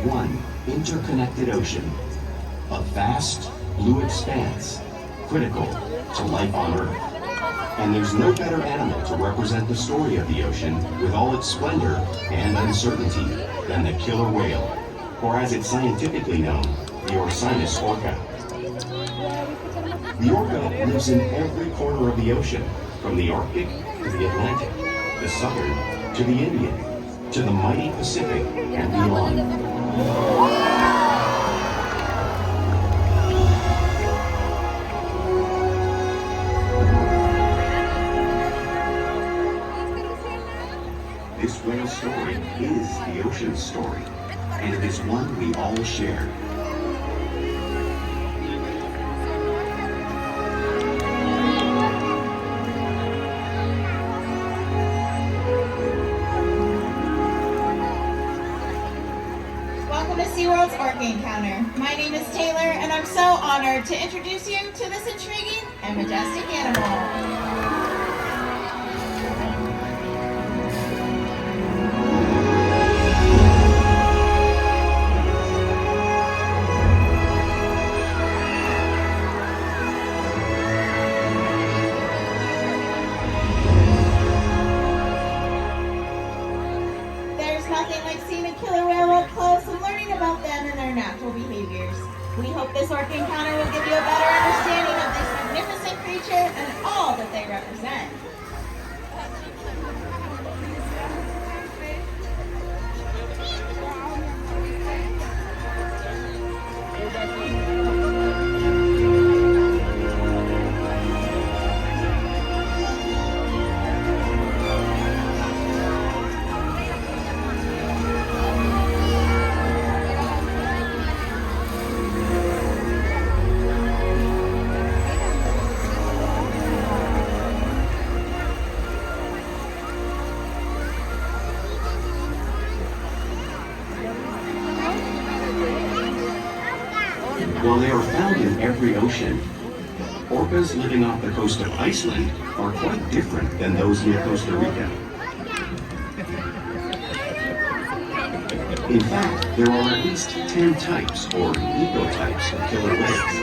One interconnected ocean, a vast blue expanse, critical to life on Earth. And there's no better animal to represent the story of the ocean with all its splendor and uncertainty than the killer whale, or as it's scientifically known, the Orca. The orca lives in every corner of the ocean, from the Arctic to the Atlantic, the Southern to the Indian, to the mighty Pacific and beyond. This whale story is the ocean's story, and it is one we all share. Welcome to SeaWorld's Orca Encounter. My name is Taylor, and I'm so honored to introduce you to this intriguing and majestic animal. Nothing like seeing a killer whale up close and learning about them and their natural behaviors. We hope this Orca Encounter will give you a better understanding of this magnificent creature and all that they represent. While they are found in every ocean, orcas living off the coast of Iceland are quite different than those near Costa Rica. In fact, there are at least 10 types, or ecotypes, of killer whales.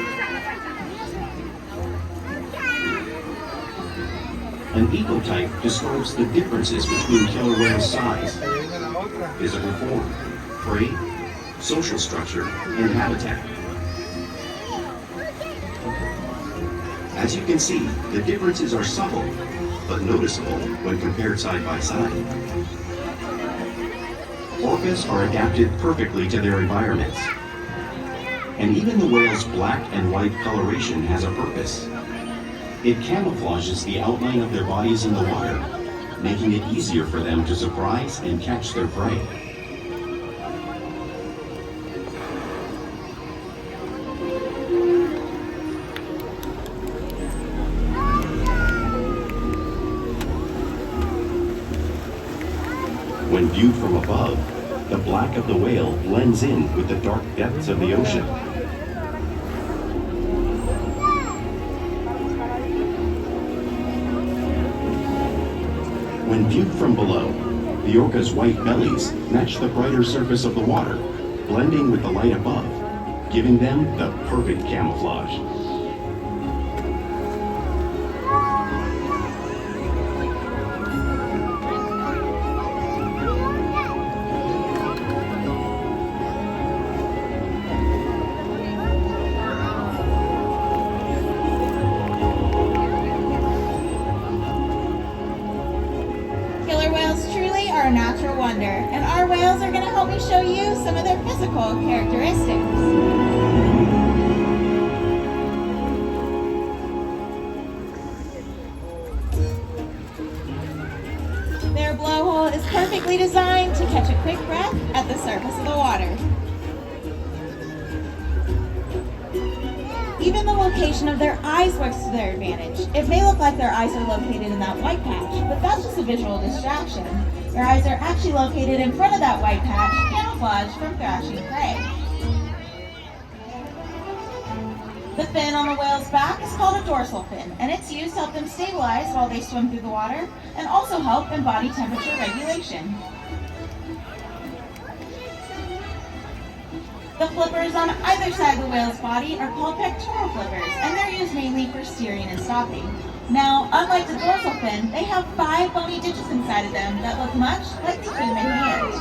An ecotype describes the differences between killer whales' size, physical form, prey, social structure, and habitat. As you can see, the differences are subtle, but noticeable when compared side by side. Orcas are adapted perfectly to their environments. And even the whale's black and white coloration has a purpose. It camouflages the outline of their bodies in the water, making it easier for them to surprise and catch their prey. When viewed from above, the black of the whale blends in with the dark depths of the ocean. When viewed from below, the orca's white bellies match the brighter surface of the water, blending with the light above, giving them the perfect camouflage. Are a natural wonder, and our whales are going to help me show you some of their physical characteristics. Their blowhole is perfectly designed to catch a quick breath at the surface of the water. Even the location of their eyes works to their advantage. It may look like their eyes are located in that white patch, but that's just a visual distraction. Their eyes are actually located in front of that white patch, camouflaged from thrashing prey. The fin on the whale's back is called a dorsal fin, and it's used to help them stabilize while they swim through the water, and also help in body temperature regulation. The flippers on either side of the whale's body are called pectoral flippers, and they're used mainly for steering and stopping. Now, unlike the dorsal fin, they have 5 bony digits inside of them that look much like the human hand.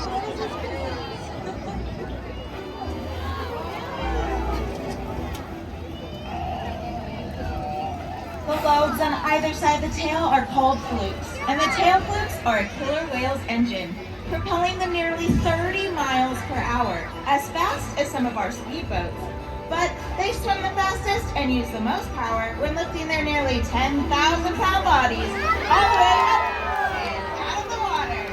The lobes on either side of the tail are called flukes, and the tail flukes are a killer whale's engine, propelling them nearly 30 miles per hour, as fast as some of our speedboats. But they swim the fastest and use the most power when lifting their nearly 10,000-pound bodies all the way up and out of the water.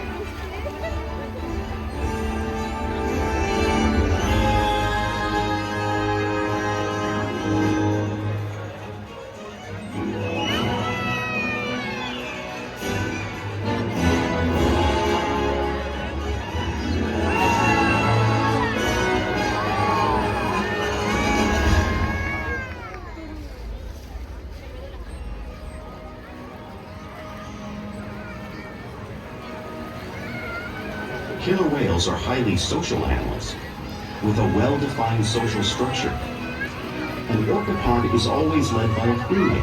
Killer whales are highly social animals with a well-defined social structure. An orca pod is always led by a female.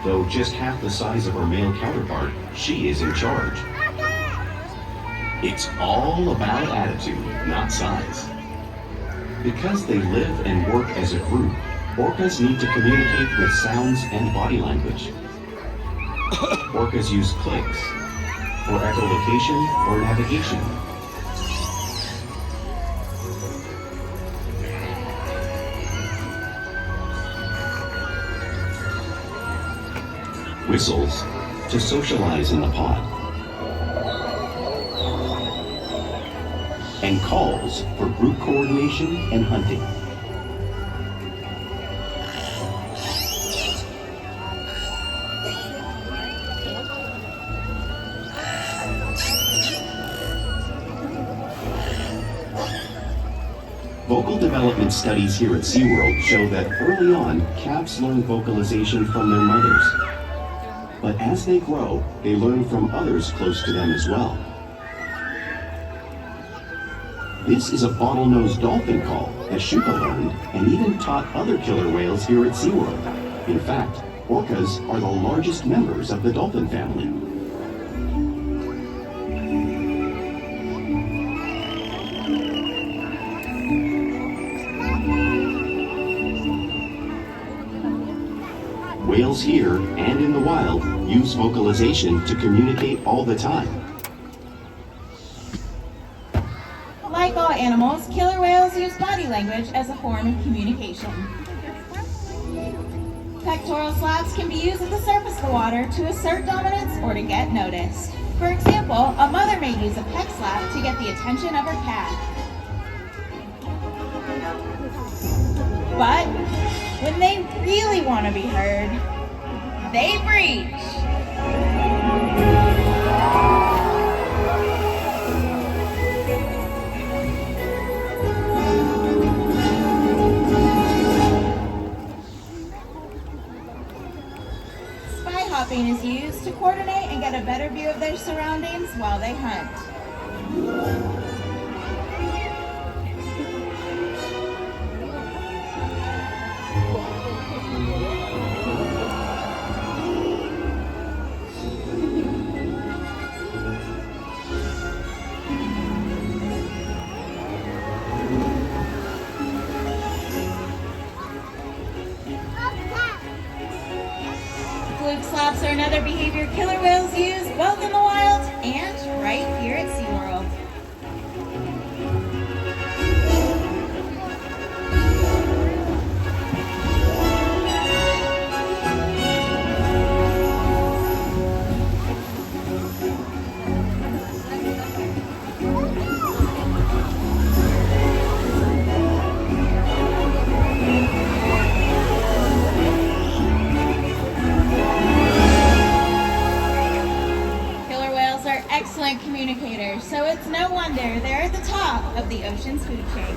Though just half the size of her male counterpart, she is in charge. It's all about attitude, not size. Because they live and work as a group, orcas need to communicate with sounds and body language. Orcas use clicks for echolocation or navigation. Whistles to socialize in the pod. And calls for group coordination and hunting. Vocal development studies here at SeaWorld show that early on, calves learn vocalization from their mothers. But as they grow, they learn from others close to them as well. This is a bottlenose dolphin call that Shuka learned and even taught other killer whales here at SeaWorld. In fact, orcas are the largest members of the dolphin family. Whales here and in the wild use vocalization to communicate all the time. Like all animals, killer whales use body language as a form of communication. Pectoral slaps can be used at the surface of the water to assert dominance or to get noticed. For example, a mother may use a peck slap to get the attention of her calf. But when they really want to be heard, they breach. Spy hopping is used to coordinate and get a better view of their surroundings while they hunt. Fluke slaps are another behavior killer whales use both in the wild and right here at SeaWorld. of the ocean's food chain.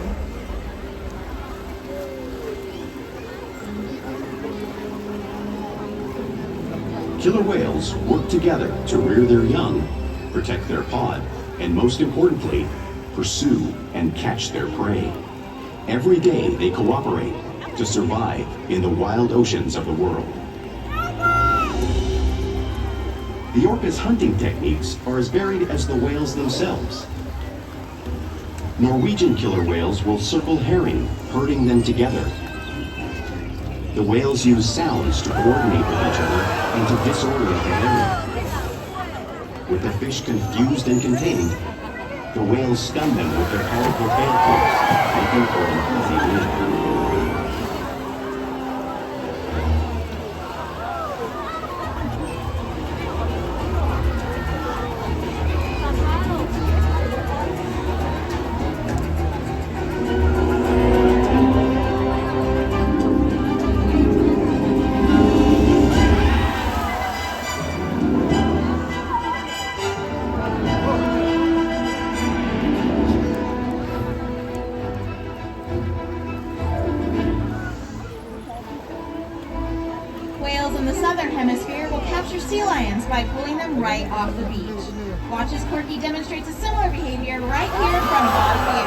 Killer whales work together to rear their young, protect their pod, and most importantly, pursue and catch their prey. Every day they cooperate to survive in the wild oceans of the world. The orca's hunting techniques are as varied as the whales themselves. Norwegian killer whales will circle herring, herding them together. The whales use sounds to coordinate with each other and to disorient the herring. With the fish confused and contained, the whales stun them with their powerful tail clips, making for an easy meal. Whales in the southern hemisphere will capture sea lions by pulling them right off the beach. Watch as Corky demonstrates a similar behavior right here in front of all of you.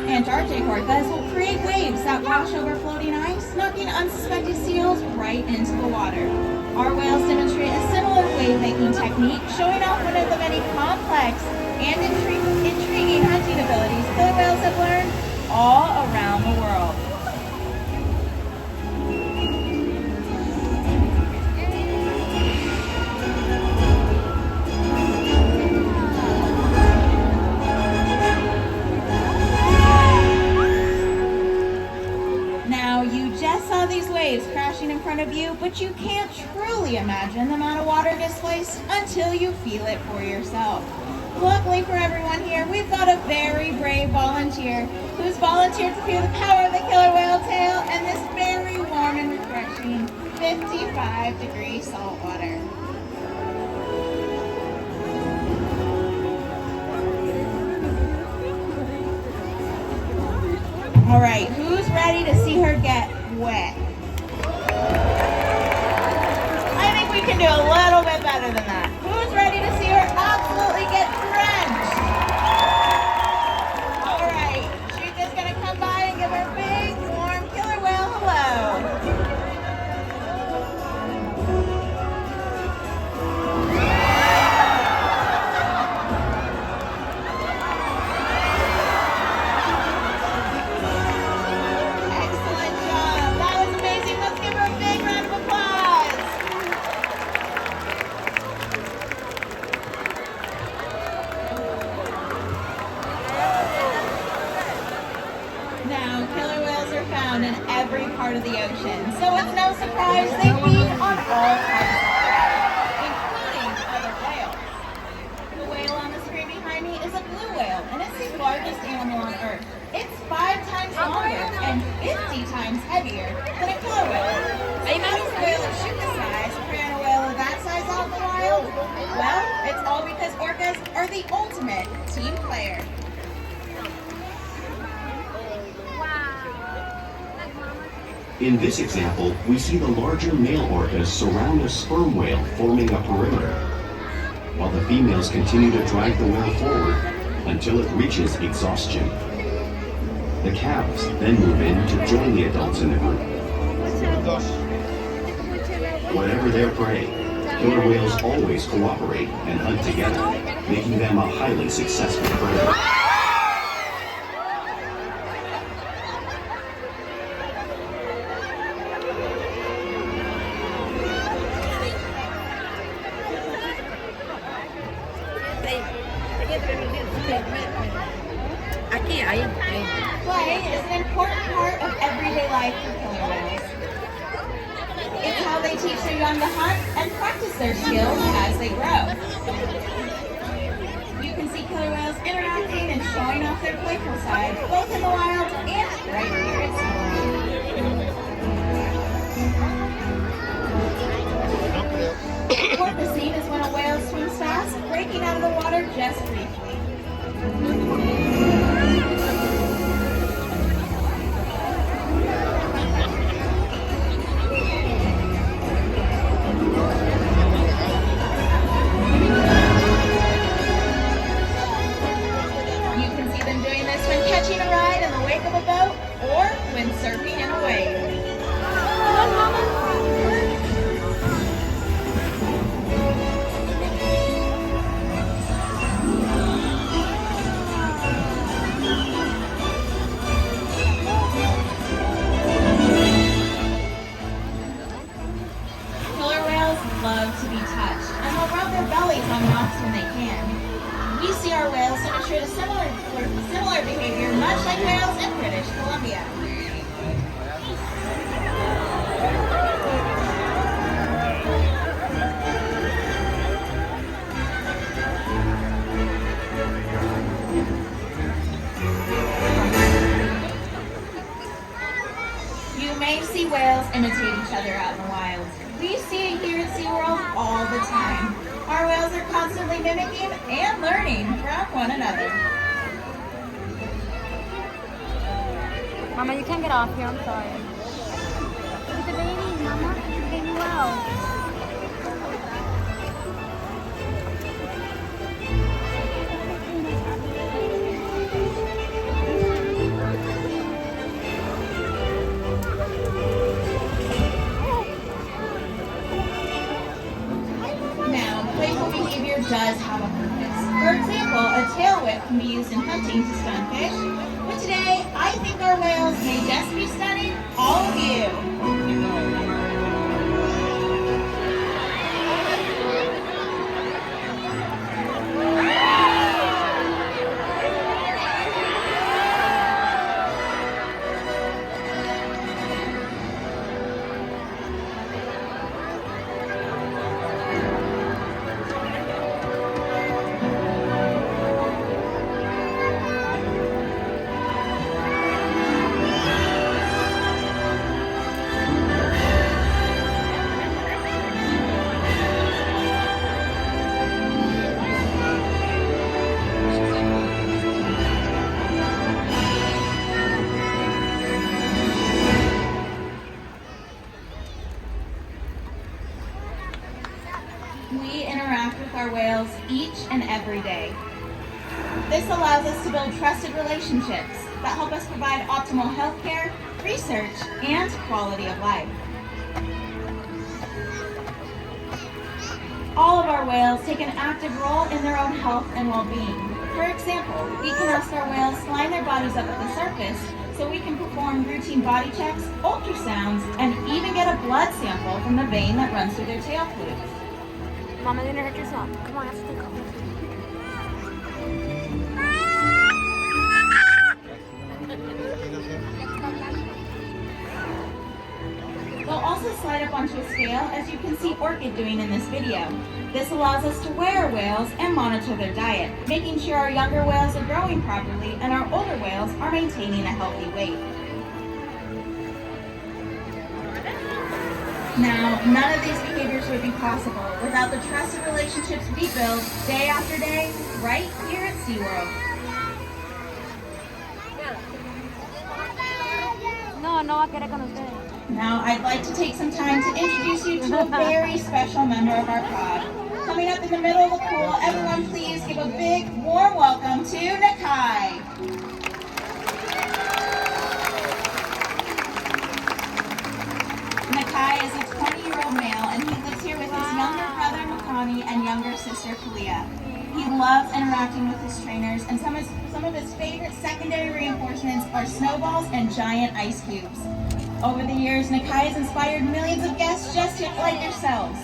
Antarctic orcas will create waves that wash over floating ice, knocking unsuspected seals right into the water. Our whales demonstrate a similar wave-making technique, showing off one of the many complex and intriguing hunting abilities killer whales have learned all around the world. These waves crashing in front of you, but you can't truly imagine the amount of water displaced until you feel it for yourself. Luckily for everyone here, we've got a very brave volunteer who's volunteered to feel the power of the killer whale tail and this very warm and refreshing 55-degree salt water. All right, who's ready to see her get wet? I think we can do a little bit better than that. Who's ready to see her absolutely get drenched? All right, she's just gonna come by and give her a big, warm killer whale hello. In every part of the ocean, so it's no surprise they feed on all parts of the earth, including other whales. The whale on the screen behind me is a blue whale, and it's the largest animal on Earth. It's 5 times longer and 50 times heavier than a killer whale. So how does a whale of Shuka size prey on a whale of that size out in the wild? Well, it's all because orcas are the ultimate team player. In this example, we see the larger male orcas surround a sperm whale, forming a perimeter, while the females continue to drag the whale forward until it reaches exhaustion. The calves then move in to join the adults in the group. Whatever their prey, killer whales always cooperate and hunt together, making them a highly successful predator. Play is an important part of everyday life for killer whales. It's how they teach their young to hunt and practice their skills as they grow. You can see killer whales interacting and showing off their playful side, both in the wild and right here at SeaWorld. Porpoising is when a whale swims fast, breaking out of the water just briefly. You can see them doing this when catching a ride in the wake of a boat or when surfing in a wave. Killer whales love to be touched, and they'll rub their bellies on rocks when they can. We see our whales demonstrate a similar behavior, much like whales in British Columbia. You may see whales imitate each other out in the wild. We see it here at SeaWorld all the time. Our whales are constantly mimicking and learning from one another. Mama, you can't get off here, I'm sorry. Look at the baby, Mama. Look at the baby whale. Now, playful behavior does have a purpose. For example, a tail whip can be used in hunting to stun fish. But today, I think our whales may just be stunning all of you. We interact with our whales each and every day. This allows us to build trusted relationships that help us provide optimal health care, research, and quality of life. All of our whales take an active role in their own health and well-being. For example, we can ask our whales to line their bodies up at the surface so we can perform routine body checks, ultrasounds, and even get a blood sample from the vein that runs through their tail flutes. Mama, you're gonna hurt yourself. Come on, let's take off. They'll also slide up onto a scale, as you can see Orca doing in this video. This allows us to weigh our whales and monitor their diet, making sure our younger whales are growing properly and our older whales are maintaining a healthy weight. Now, none of these behaviors would be possible without the trusted relationships we build day after day right here at SeaWorld. No va a querer con ustedes. Now, I'd like to take some time to introduce you to a very special member of our pod. Coming up in the middle of the pool, everyone please give a big, warm welcome to Nakai. Nakai is a 20-year-old male, and he lives here with his younger brother Makani and younger sister Kalia. He loves interacting with his trainers, and some of his favorite secondary reinforcements are snowballs and giant ice cubes. Over the years, Nakai has inspired millions of guests just like yourselves.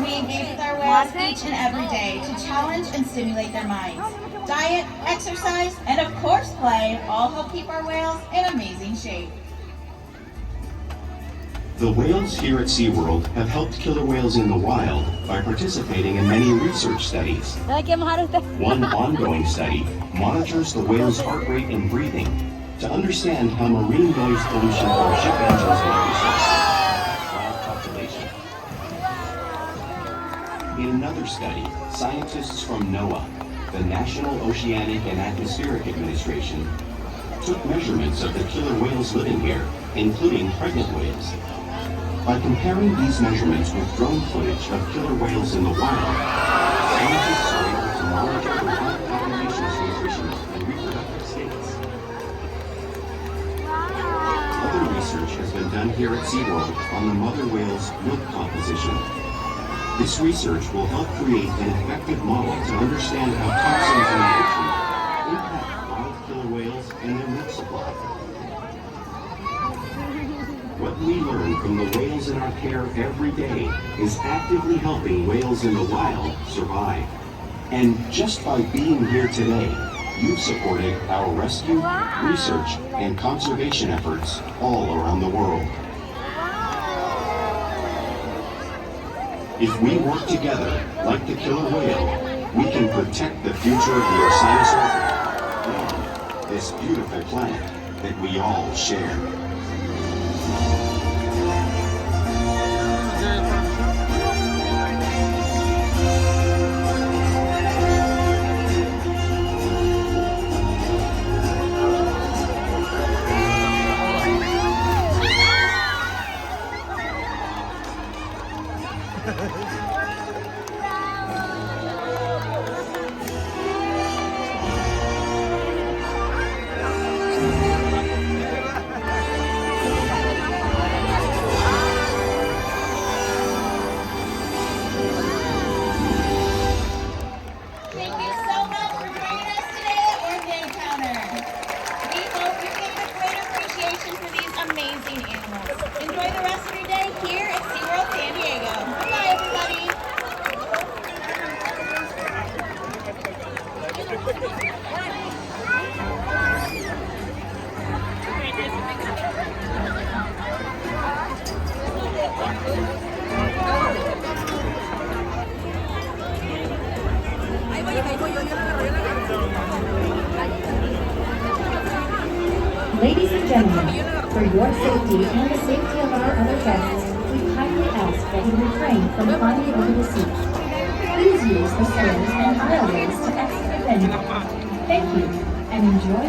We engage with our whales each and every day to challenge and stimulate their minds. Diet, exercise, and of course play all help keep our whales in amazing shape. The whales here at SeaWorld have helped killer whales in the wild by participating in many research studies. One ongoing study monitors the whale's heart rate and breathing to understand how marine noise pollution from ship engines and emissions affects wild population. In another study, scientists from NOAA, the National Oceanic and Atmospheric Administration, took measurements of the killer whales living here, including pregnant whales. By comparing these measurements with drone footage of killer whales in the wild, scientists are able to monitor the wild population's nutritional and reproductive states. Other research has been done here at SeaWorld on the mother whale's milk composition. This research will help create an effective model to understand how toxins in the ocean impact wild killer whales and their milk supply. What we learn from the whales in our care every day is actively helping whales in the wild survive. And just by being here today, you've supported our rescue, research, and conservation efforts all around the world. If we work together, like the killer whale, we can protect the future of the Orca and this beautiful planet that we all share. Thank you so much for joining us today at Orca Encounter. We hope you gain a great appreciation for these amazing animals. Enjoy the rest of your day here at SeaWorld San Diego. Goodbye, everybody. Ladies and gentlemen, for your safety and the safety of our other guests, we kindly ask that you refrain from climbing over the seat. Please use the stairs and aisleways to exit the venue. Thank you, and enjoy.